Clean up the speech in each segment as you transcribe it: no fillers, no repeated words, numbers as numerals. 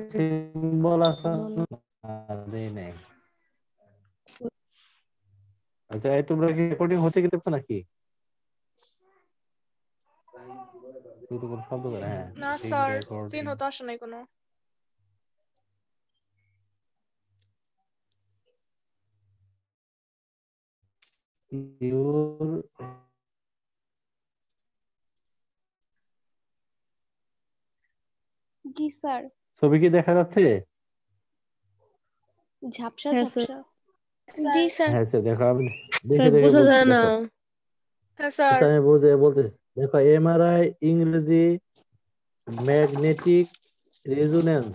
Symbol আছে না? দেই নাই। আচ্ছা, এই তোমরা কি রেকর্ডিং হচ্ছে কি দেখছো নাকি? তুই তো কোনো শব্দ করে, হ্যাঁ না বিং স্যার, রেকর্ডিং। চিহ্ন তো আসে নাই কোনো। Your G sir. ছবি কি দেখা যাচ্ছে? ঝাপসা হ্যাঁ স্যার। ঝাপসা। জি স্যার। হ্যাঁ আচ্ছা, দেখো আমি দেখে স্যার দেখে বোঝা বলছি, যায় না। দেখো। হ্যাঁ স্যার। আচ্ছা, আমি বলতেছি। দেখো, এমআরআই ইংরেজি magnetic resonance.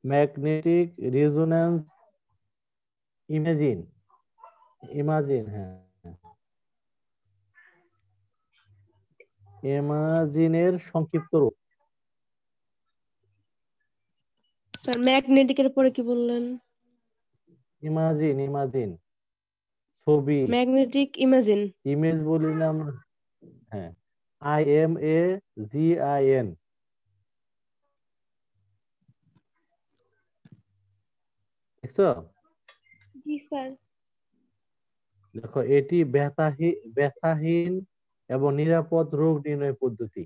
Magnetic resonance imagine, হ্যাঁ, ইমাজিনের সংক্ষিপ্ত রূপ। স্যার ম্যাগনেটিকের পরে কি বললেন? ইমাজিন ছবি, ম্যাগনেটিক ইমেজিন। ইমেজ বলি না আমরা? হ্যাঁ, IMAGIN। দেখছো? জি স্যার। দেখো, এটি ব্যথাহীন এবং নিরাপদ রোগ নির্ণয় পদ্ধতি।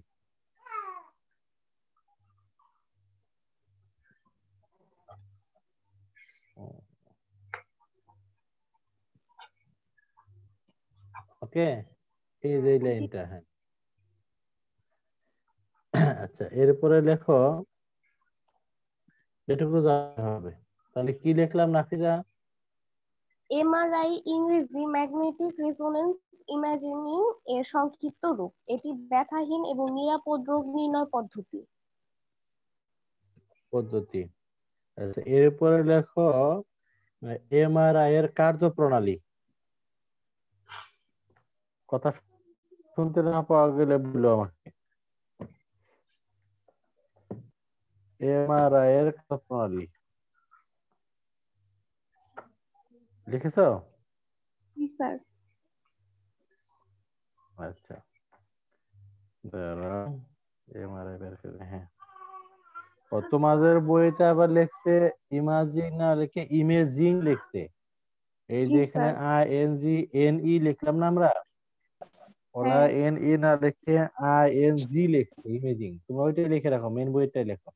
ওকে, এই যে জি লাইনটা, হ্যাঁ। আচ্ছা, এরপরে লেখো, এটুকু জানতে হবে। তাহলে কি লিখলাম নাফিজা? এমআরআই ইংরেজি ম্যাগনেটিক রেজোনেন্স ইমাজিনিং এর সংক্ষিপ্ত রূপ। এটি ব্যথাহীন এবং নিরাপদ রোগ নির্ণয় পদ্ধতি। আচ্ছা, এরপরে লেখো এমআরআই এর কার্যপ্রণালী। কথা শুনতে না পাওয়া গেলে বলো আমাকে। এমআরআই এর কার্যপ্রণালী লিখেছো? জি স্যার। আচ্ছা, দাঁড়াও, এমআরআই বের করে, হ্যাঁ। ও, তোমাদের বইতে আবার লিখছে ইমাজিং না লিখে ইমেজিং লিখছে। এই জি যে এখানে স্যার। INGNE লিখলাম না আমরা, ওরা হ্যাঁ। NE না লিখে ING লিখছে, ইমেজিং। তোমরা ওইটাই লিখে রাখো, মেন বইটাই লেখো,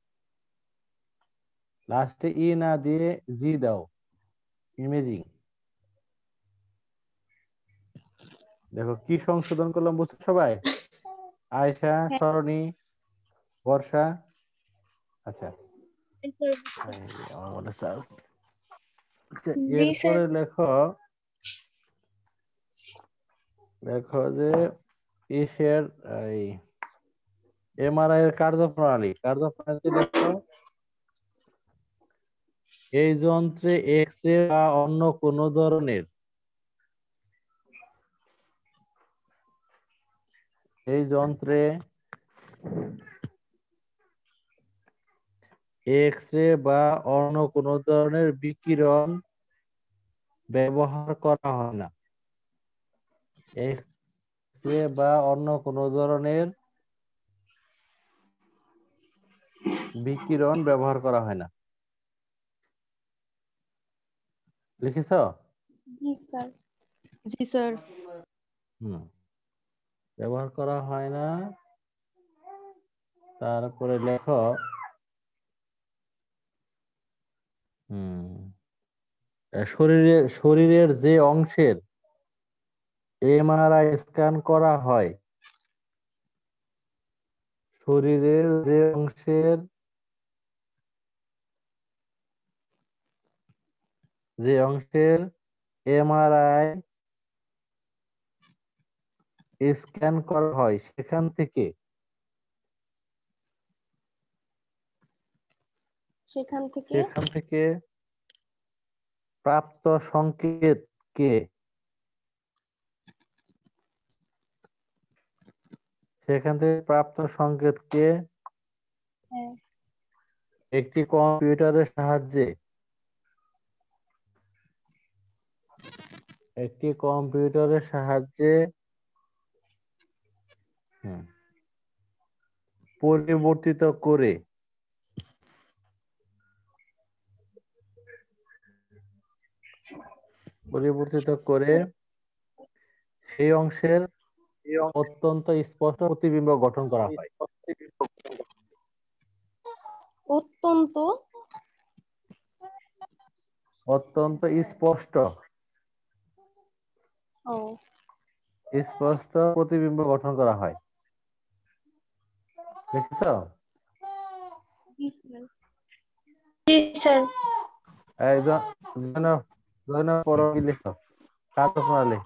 লাস্টে ই না দিয়ে জি দাও, ইমেজিং। দেখো কি সংশোধন করলাম, বুঝছো সবাই? আয়েশা, হ্যাঁ। সরণি, বর্ষা। আচ্ছা, এই স্যার, আমার মনে চার্জ। আচ্ছা, জি স্যার। এরপরে দেখো যে এশিয়ার এই এমআরআই এর কার্যপ্রণালী দেখো, এই যন্ত্রে এক্স রে বা অন্য কোন ধরনের এই যন্ত্রে এক্স রে বা অন্য কোন ধরনের বিকিরণ ব্যবহার করা হয় না। এক্স রে বা অন্য কোন ধরনের বিকিরণ ব্যবহার করা হয় না। লিখেছ? জি স্যার। জি স্যার। হুম, ব্যবহার করা হয় না। তারপরে লেখো, শরীরের যে অংশের এমআরআই স্ক্যান করা হয়, শরীরের যে অংশের এমআরআই স্ক্যান করা হয় সেখান থেকে সেখান থেকে প্রাপ্ত সংকেতকে হ্যাঁ। একটি কম্পিউটারের সাহায্যে হুম। পরিবর্তিত করে সেই অংশের অত্যন্ত স্পষ্ট প্রতিবিম্ব গঠন করা হয়। অত্যন্ত অত্যন্ত স্পষ্ট ও প্রতিবিম্ব গঠন করা হয়। দেখছো? জি স্যার। জি স্যার। এই পড়ো কি লিখো? কাজ প্রণালী।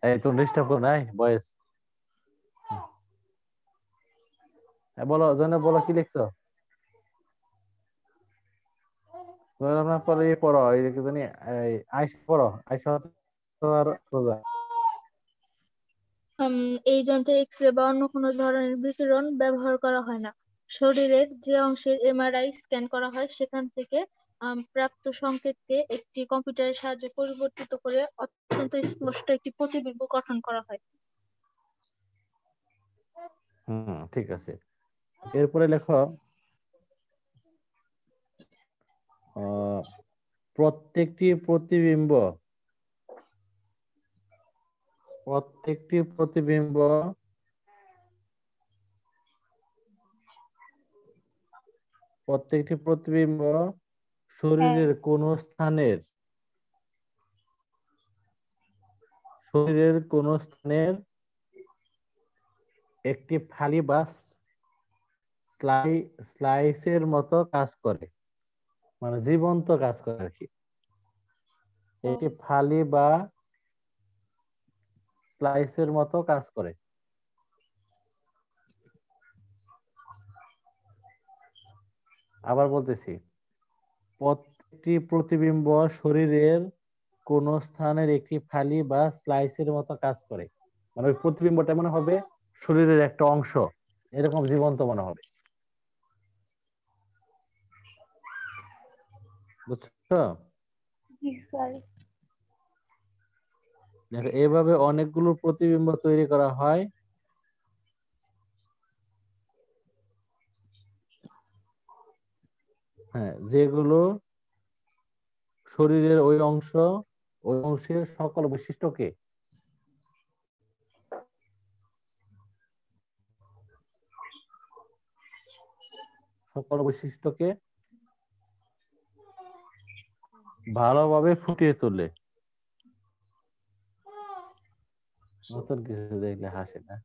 এই তুমি ডিস্টার্ব করো নাই বয়েস। বলো বলো কি লিখছো? পরে পড়ো এই কি জানি আইসা পড়ো আইসা আর রোজা। এই যন্ত্রে এক্স-রে বা অন্য কোনো ধরনের বিকিরণ ব্যবহার করা হয় না। শরীরের যে অংশের এমআরআই স্ক্যান করা হয় সেখান থেকে প্রাপ্ত সংকেতকে একটি কম্পিউটারের সাহায্যে পরিবর্তিত করে অত্যন্ত স্পষ্ট একটি প্রতিবিম্ব গঠন করা হয়। ঠিক আছে। এরপরে লেখো প্রত্যেকটি প্রতিবিম্ব শরীরের কোন স্থানের একটি ফালি বা স্লাইসের মতো কাজ করে, মানে জীবন্ত কাজ করে আর কি। একটি ফালি বা স্লাইসের মতো কাজ করে। আবার বলতেছি, প্রত্যেকটি প্রতিবিম্ব শরীরের কোন স্থানের একটি ফালি বা স্লাইসের মতো কাজ করে, মানে ওই প্রতিবিম্বটা মনে হবে শরীরের একটা অংশ, এরকম জীবন্ত মনে হবে। বুঝছো? জি স্যার। দেখো এভাবে অনেকগুলো প্রতিবিম্ব তৈরি করা হয়। হ্যাঁ, যেগুলো শরীরের ওই অংশের সকল বৈশিষ্ট্যকে ভালোভাবে ফুটিয়ে তোলে। নতুন কিছু দেখলে হাসে না।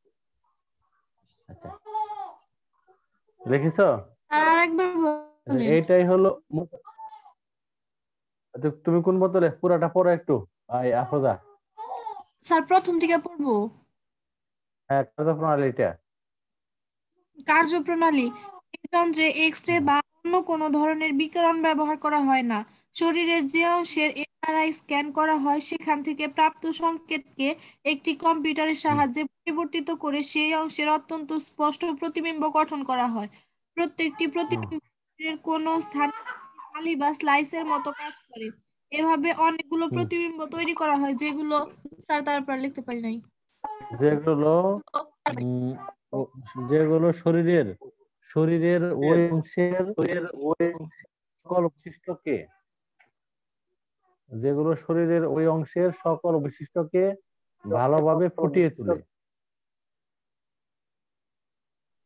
আচ্ছা, লিখিছো? আরেকবার বলেন। এইটাই হলো তুমি কোন বোতলে পুরাটা পড়ো একটু। আফরোজা, স্যার প্রথম থেকে পড়বো। হ্যাঁ কার্যপ্রণালীটা। কার্যপ্রণালী। এই যন্ত্রে এক্স-রে বা অন্য কোনো ধরনের বিকিরণ ব্যবহার করা হয় না। শরীরের যে অংশের এমআরআই স্ক্যান করা হয় সেখান থেকে প্রাপ্ত সংকেতকে একটি কম্পিউটারের সাহায্যে পরিবর্তিত করে সেই অংশের অত্যন্ত স্পষ্ট প্রতিবিম্ব গঠন করা হয়। প্রত্যেকটি প্রতিবিম্ব শরীরের কোনো স্থানে ফালি বা স্লাইসের মতো কাজ করে। এভাবে অনেকগুলো প্রতিবিম্ব তৈরি করা হয় যেগুলো স্যার তারপর লিখতে পারি নাই। যেগুলো উম, যেগুলো শরীরের ওই অংশের সকল বৈশিষ্ট্যকে ভালোভাবে ফুটিয়ে তোলে।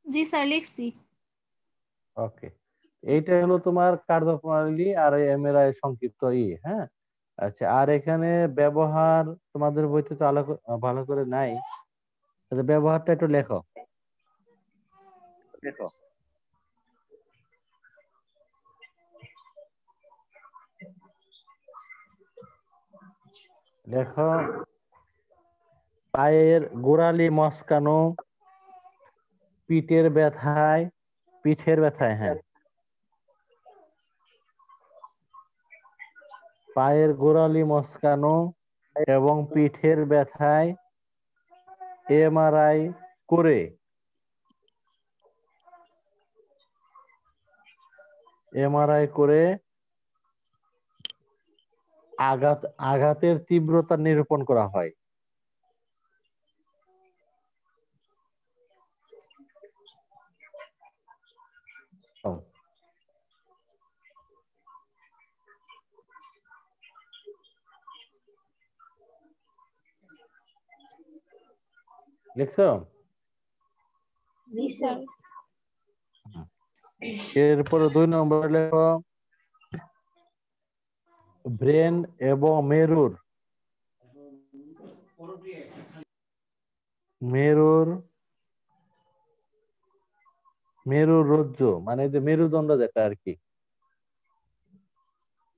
জি স্যার লিখছি। ওকে, এইটা হলো তোমার কার্যপ্রণালী আর এমআরআই সংক্ষিপ্ত হ্যাঁ। আচ্ছা, আর এখানে ব্যবহার তোমাদের বইতে তো ভালো করে নাই, আচ্ছা ব্যবহারটা একটু লেখো। লেখো, পায়ের গোড়ালি মচকানো, পিঠের ব্যথায় হ্যাঁ, পায়ের গোড়ালি মচকানো এবং পিঠের ব্যথায় এমআরআই করে আঘাতের তীব্রতা নিরূপণ করা হয়। লিখছো? জি স্যার। এরপরে 2 নম্বরে লেখো ব্রেন এবং মেরুর মেরুর মেরুর রজ্জু, মানে যে মেরুদণ্ড যেটা আর কি,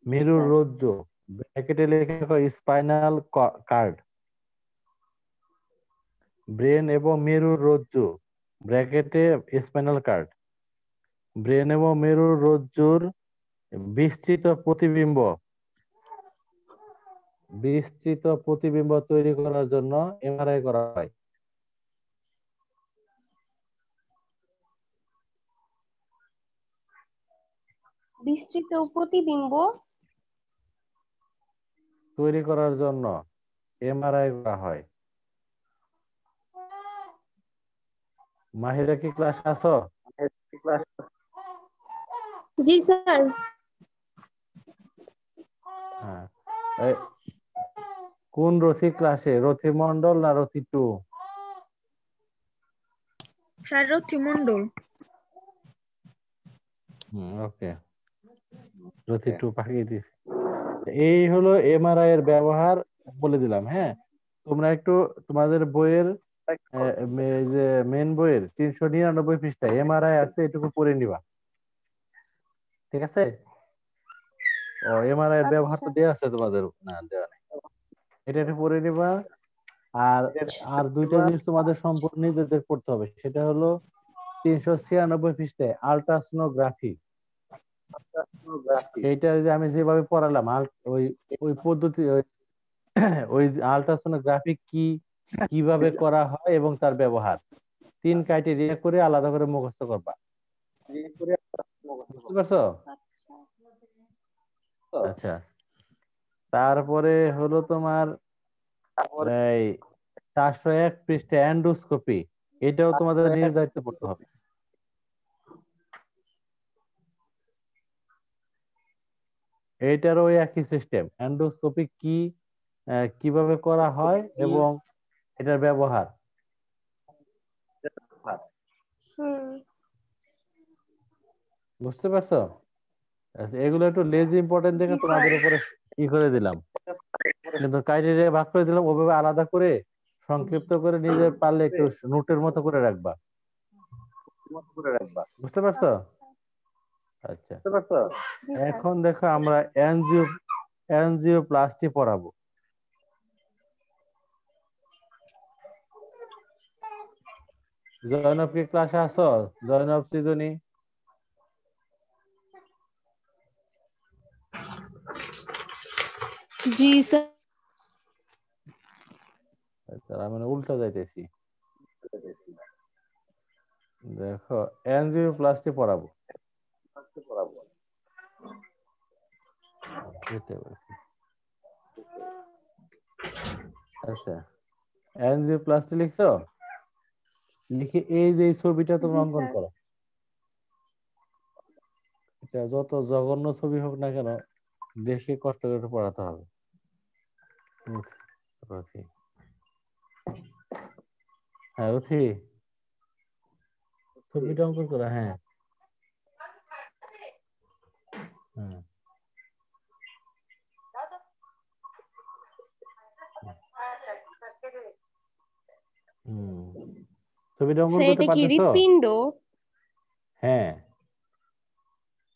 মেরুর রজ্জু ব্র্যাকেটে লেখা স্পাইনাল কার্ড। ব্রেন এবং মেরুর রজ্জু ব্র্যাকেটে স্পাইনাল কার্ড। ব্রেন এবং মেরুর রজ্জুর বিস্তৃত প্রতিবিম্ব তৈরি করার জন্য এমআরআই করা হয়। বিস্তৃত প্রতিবিম্ব তৈরি করার জন্য এমআরআই করা হয়। মাহিরা কি ক্লাস আছো? জি স্যার। হ্যাঁ। কোন রথি ক্লাসে, রথি মন্ডল না রথি টু? স্যার রথি মণ্ডল। ওকে, রথি টু পাঠিয়ে দিয়েছি। এই হলো এমআরআই এর ব্যবহার বলে দিলাম। হ্যাঁ, তোমরা একটু তোমাদের বইয়ের যে মেন বইয়ের 399 পৃষ্ঠায় এমআরআই আছে, এটুকু পড়ে নিবা, ঠিক আছে? ও এমআরআই এর ব্যবহার তো দেওয়া আছে তোমাদের? না, দেওয়া নেই। এটা একটু পড়ে নিবা। আর আর দুইটা জিনিস তোমাদের সম্পূর্ণ নিজেদের পড়তে হবে, সেটা হলো 396 পৃষ্ঠায় আলট্রাসোনোগ্রাফি। এইটা যে আমি যেভাবে পড়ালাম ওই ওই পদ্ধতি, ওই আলট্রাসোনোগ্রাফি কি, কিভাবে করা হয় এবং তার ব্যবহার, 3 ক্রাইটেরিয়া করে আলাদা করে মুখস্থ করবা। বুঝতে পারছো? আচ্ছা, তারপরে হলো তোমার এই 401 পৃষ্ঠা এন্ডোস্কোপি, এটাও তোমাদের নিজ দায়িত্ব পড়তে হবে। এইটারও ওই একই সিস্টেম, এন্ডোস্কোপি কি, কিভাবে করা হয় এবং এটার ব্যবহার। বুঝতে পারছো? আচ্ছা, এগুলো একটু লেজি ইম্পর্টেন্ট দেখে তোমাদের উপরে ই করে দিলাম, কিন্তু ক্রাইটেরিয়া ভাগ করে দিলাম, ওভাবে আলাদা করে সংক্ষিপ্ত করে নিজে পারলে একটু নোটের মতো করে রাখবা। বুঝতে পারছো? আচ্ছা, এখন দেখো আমরা এনজিওপ্লাস্টি পড়াবো। জয়নব কি ক্লাসে আছো? জয়নব, সৃজনী? জি স্যার। আচ্ছা, আমি উল্টা যাইতেছি। দেখো, এনজিওপ্লাস্টি পড়াবো। আচ্ছা, এনজিওপ্লাস্টি লিখছো? লিখে এই যে ছবিটা তুমি জি অঙ্কন স্যার। করো। এটা যত জঘন্য ছবি হোক না কেন, দেখে কষ্ট করে পড়াতে হবে। রথি, হ্যাঁ রথি, ছবিটা অঙ্কন করো। হ্যাঁ, হ্যাঁ, ছবিটা অঙ্কন স্যার করতে এটা কি পারতেছো? হৃৎপিণ্ড? হ্যাঁ,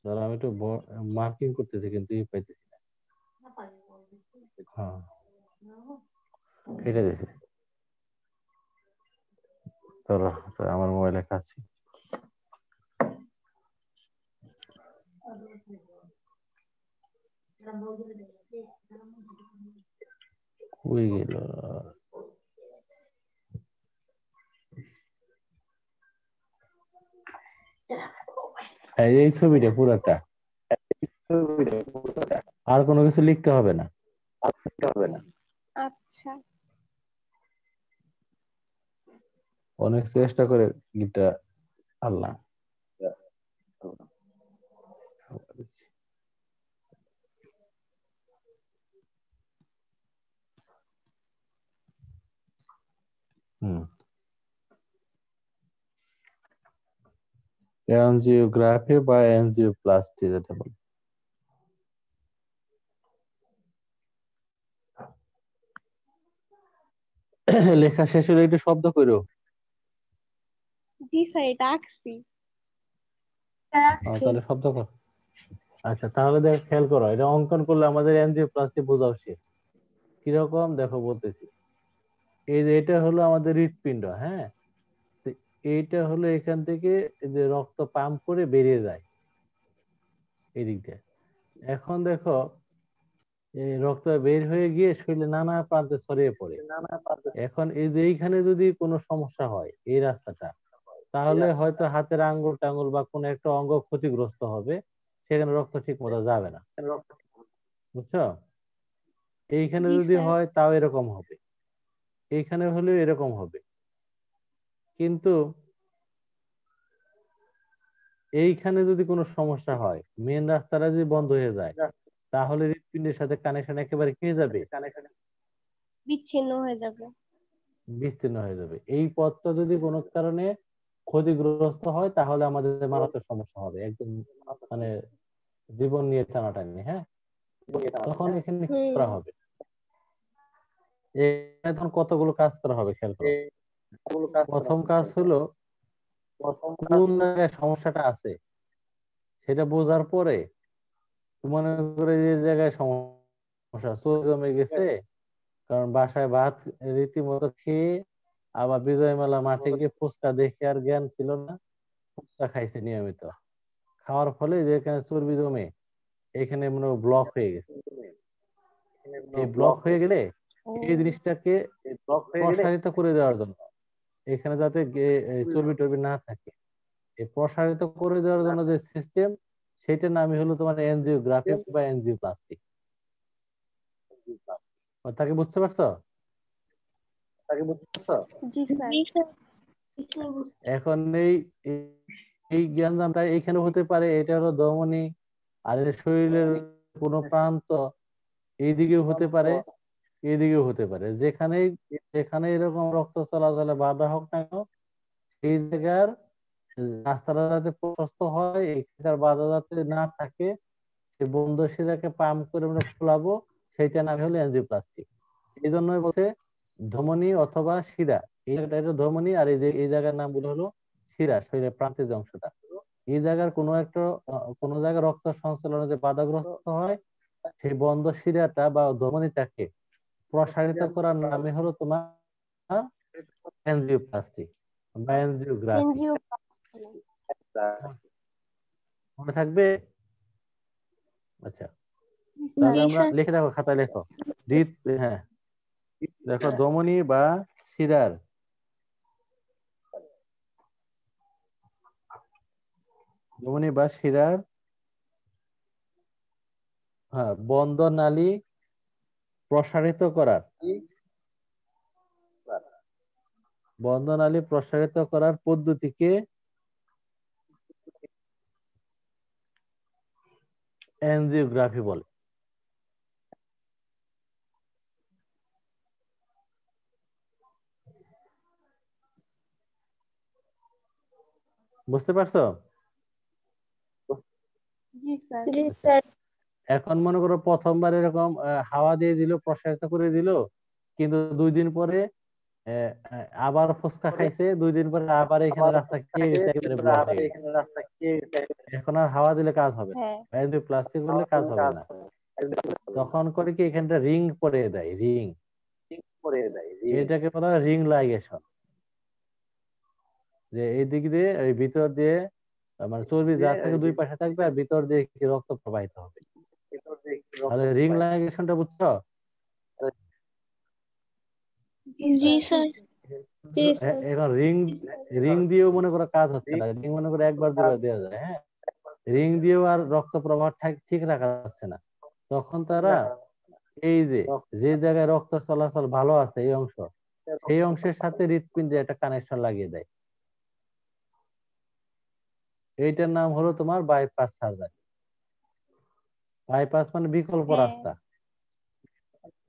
ধরো আমি একটু মার্কিং করতেছি কিন্তু পাইতেছি না। হ্যাঁ, কেটে দিয়েছে। ধরো, আমার মোবাইলে খাচ্ছি। কই গেল? এই ছবিটা পুরাটা, আর কোনো কিছু লিখতে হবে না। আচ্ছা। অনেক চেষ্টা করে গিটা আল্লাহ। এনজিওগ্রাফি বা এনজিওপ্লাস্টি যেটা বলে। লেখা শেষ হলে একটু শব্দ করো। জি স্যার, এটা আঁকছি। তাহলে শব্দ কর। আচ্ছা তাহলে দেখ, খেয়াল করো, এটা অঙ্কন করলে আমাদের এনজিওপ্লাস্টি বোঝা উচিত। কিরকম দেখো বলতেছি। এই যে এটা হলো আমাদের হৃৎপিণ্ড, হ্যাঁ। তো এইটা হলো এখান থেকে এই যে রক্ত পাম্প করে বেরিয়ে যায় এদিক দিয়ে। এখন দেখো এই রক্ত বের হয়ে গিয়ে শরীরে নানা প্রান্তে ছড়িয়ে পড়ে। এখন এই যে এইখানে যদি কোনো সমস্যা হয় এই রাস্তাটা, তাহলে হয়তো হাতের আঙ্গুল টাঙ্গুল বা কোনো একটা অঙ্গ ক্ষতিগ্রস্ত হবে, সেখানে রক্ত ঠিক মতো যাবে না, বুঝছো? এইখানে জি যদি স্যার। হয় তাও এরকম হবে, এইখানে হলেও এরকম হবে। কিন্তু এইখানে যদি কোনো সমস্যা হয়, মেন রাস্তাটা যদি বন্ধ হয়ে যায়, তাহলে হৃৎপিণ্ডের সাথে কানেকশন একেবারে খেয়ে যাবে, বিচ্ছিন্ন হয়ে যাবে। বিচ্ছিন্ন হয়ে যাবে। এই পথটা যদি কোনো কারণে ক্ষতিগ্রস্ত হয়, তাহলে আমাদের মারাত্মক সমস্যা হবে, একদম মানে জীবন নিয়ে টানাটানি। হ্যাঁ, তখন এখানে কি করা হবে? এখানে তখন কতগুলো কাজ করা হবে, খেয়াল করো। প্রথম কাজ হলো কোন জায়গায় সমস্যাটা আছে সেটা বোঝার পরে, মনে করে যে জায়গায় সমস্যা চোখ জমে গেছে, কারণ বাসায় ভাত রীতিমতো খেয়ে আবার বিজয় মেলা মাঠে গিয়ে ফুচকা দেখে আর জ্ঞান ছিল না, ফুচকা খাইছে নিয়মিত, খাওয়ার ফলে যেখানে চর্বি জমে এখানে মনে ব্লক হয়ে গেছে। এই ব্লক হয়ে গেলে এই জিনিসটাকে প্রসারিত করে দেওয়ার জন্য, এখানে যাতে চর্বি টর্বি না থাকে, এই প্রসারিত করে দেওয়ার জন্য যে সিস্টেম, সেটার নামই হলো তোমার এনজিওগ্রাফি বা এনজিওপ্লাস্টি। তাকে বুঝতে পারছো? জি স্যার। এখন এই জ্ঞানদানটা এইখানে হতে পারে, এটা হলো ধমনী, আর এর শরীরের কোনো প্রান্ত এইদিকেও হতে পারে, এইদিকেও হতে পারে। যেখানেই যেখানে এরকম রক্ত চলাচলে বাধা হোক না কেন, সেই জায়গার রাস্তাটা যাতে প্রশস্ত হয়, এখানকার বাধা যাতে না থাকে, সেই বন্ধ শিরাকে পাম্প করে আমরা খোলাবো, সেইটা নাম হলো এনজিওপ্লাস্টি। এই জন্যই বলছে ধমনী অথবা শিরা, এই জায়গাটা হলো ধমনী, আর এই যে এই জায়গার নাম গুলো হলো শিরা, শরীরের প্রান্তের যে অংশটা। এই জায়গার কোনো একটা কোনো জায়গায় রক্ত সঞ্চালনে যে বাধাগ্রস্ত হয়, সেই বন্ধ শিরাটা বা ধমনীটাকে প্রসারিত করার নামই হলো তোমার এনজিওপ্লাস্টি বা এনজিওগ্রাফি। এনজিও। মনে থাকবে? আচ্ছা, তাহলে আমরা লিখে রাখো, খাতায় লেখো। হ্যাঁ, দেখো ধমনী বা শিরার ধমনী বা শিরার হ্যাঁ বন্ধ নালী প্রসারিত করার, বন্ধ নালী প্রসারিত করার পদ্ধতিকে এনজিওগ্রাফি বলে। বুঝতে পারছো? জি স্যার। আচ্ছা, এখন মনে করো প্রথমবার এরকম হাওয়া দিয়ে দিল, প্রসারিত করে দিল, কিন্তু 2 দিন পরে আবার ফুচকা খাইছে, 2 দিন পরে আবার এখানে রাস্তা খেয়ে গেছে, একেবারে ব্লক হয়ে গেছে। এখন আর হাওয়া দিলে কাজ হবে না, হ্যাঁ। প্লাস্টিক করলে কাজ হবে না। তখন করে কি এখানটা রিং পরে দেয়, রিং, এটাকে বলা হয় রিং লাইগেশন। যে এই দিক দিয়ে এই ভিতর দিয়ে মানে চর্বি যা থাকে দুই পাশে থাকবে, আর ভিতর দিয়ে রক্ত প্রবাহিত হবে। তাহলে রিং লাইগেশনটা বুঝছো? জি স্যার। এখন রিং রিং দিয়েও মনে করো কাজ হচ্ছে না, রিং মনে করো একবার দুবার দেওয়া যায়, হ্যাঁ, রিং দিয়েও আর রক্ত প্রবাহ ঠিক রাখা যাচ্ছে না। তখন তারা এই যে যে জায়গায় রক্ত চলাচল ভালো আছে এই অংশ, সেই অংশের সাথে হৃৎপিণ্ডে একটা কানেকশন লাগিয়ে দেয়। এইটার নাম হলো তোমার বাইপাস সার্জারি। বাইপাস মানে বিকল্প হ্যাঁ। রাস্তা।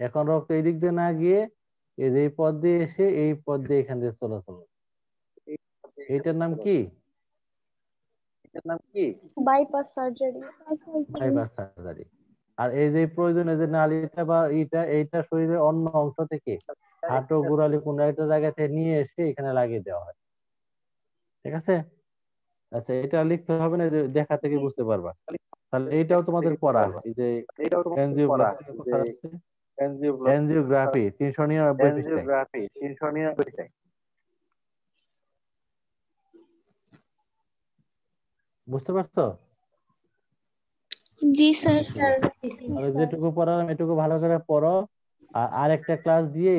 এখন রক্ত এই দিক দিয়ে না গিয়ে এই যে এই পথ দিয়ে এসে এই পথ দিয়ে এখান দিয়ে চলাচল, এইটার নাম কি? Bypass surgery. Bypass surgery. আর এই যে প্রয়োজনীয় যে নালীটা বা এইটা শরীরের অন্য অংশ থেকে হাঁটু গোড়ালি কোনো একটা জায়গা থেকে নিয়ে এসে এখানে লাগিয়ে দেওয়া হয়। ঠিক আছে? আচ্ছা, এটা লিখতে হবে না, যে দেখা থেকে বুঝতে পারবা। তাহলে এইটাও তোমাদের পড়া, এই যে এনজিওপ্লাস্টির কথা আছে, এনজিওগ্রাফি 399 পৃষ্ঠায়। বুঝতে পারছো? জি স্যার। আর যেটুকু পড়ালাম এটুকু ভালো করে পড়ো, আর আরেকটা ক্লাস দিয়ে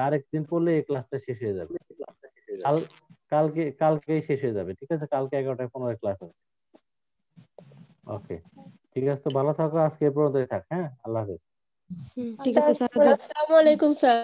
আরেকদিন পড়লে এই ক্লাসটা শেষ হয়ে যাবে। কালকেই শেষ হয়ে যাবে। ঠিক আছে? কালকে 11:15 ক্লাস আছে। ওকে, ঠিক আছে, তো ভালো থাকো, আজকে এ পর্যন্তই থাক। হ্যাঁ, আল্লাহ হাফেজ। ঠিক আছে স্যার। আসসালামু আলাইকুম স্যার।